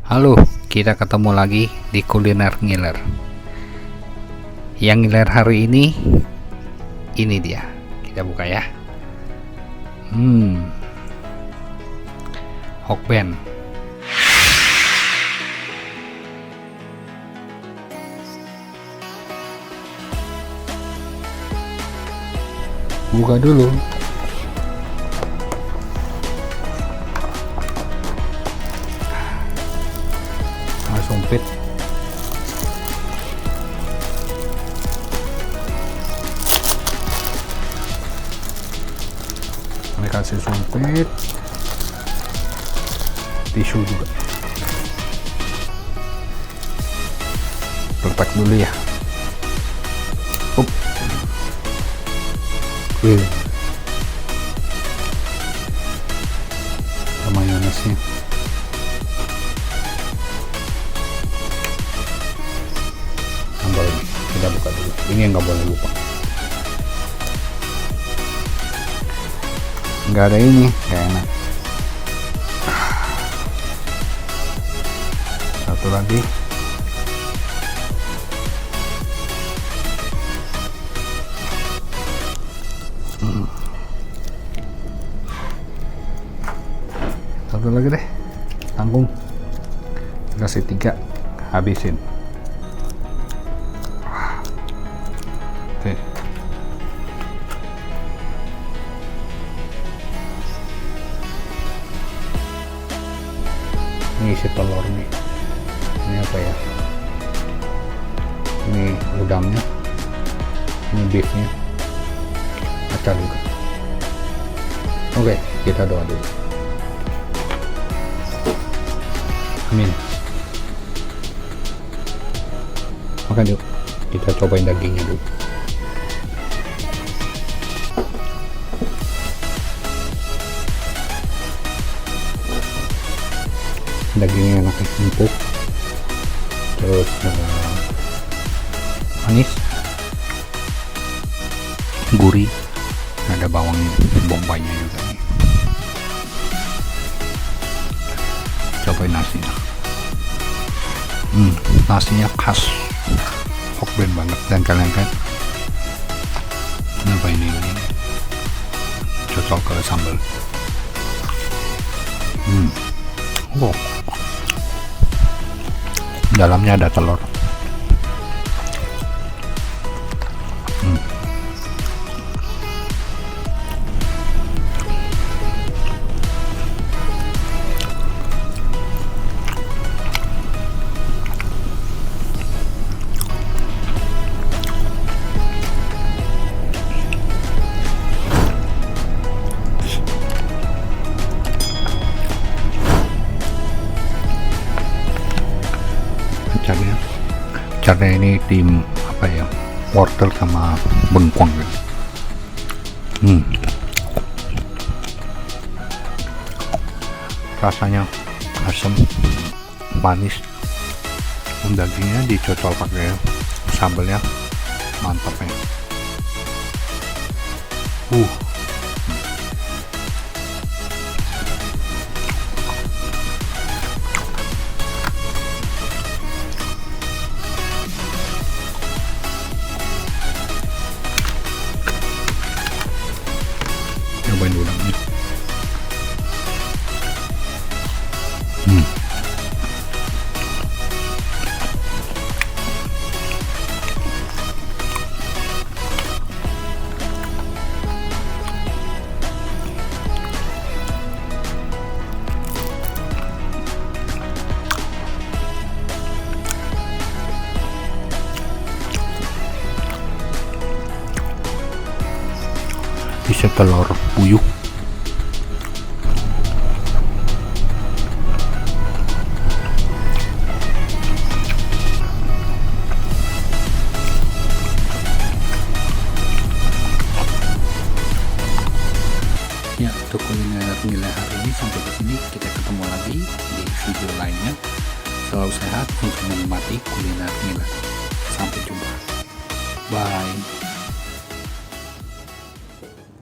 Halo, kita ketemu lagi di kuliner ngiler. Yang ngiler hari ini dia. Kita buka ya. Hokben. Buka dulu. Sumpit. Ini kasih sumpit, tisu juga. Letak dulu ya. Sama mayonesnya. Kita buka dulu. Ini yang nggak boleh lupa. Nggak ada ini, nggak enak. Satu lagi. Satu lagi deh. Tanggung. Kasih 3, habisin. Ini isi telur nih. Ini apa ya? Ini udangnya. Ini beefnya. Acar juga. Oke, kita doa dulu. Amin. Makan yuk. Kita cobain dagingnya dulu. Dagingnya enak, empuk, terus manis, gurih, ada bawang bombaynya juga nih. Cobain nasinya. Nasinya khas Hokben banget, dan kalian kan kenapa ini cocok ke sambal. Dalamnya ada telur. Caranya ini tim apa ya, wortel sama bengkuang gitu. Rasanya asam, manis. Dagingnya dicocol pakai sambalnya, mantap ya. Cobain udangnya. Isi telur puyuh. Ya, untuk kuliner ngiler hari ini sampai di sini. Kita ketemu lagi di video lainnya. Selalu sehat untuk menikmati kuliner ngiler. Sampai jumpa. Bye.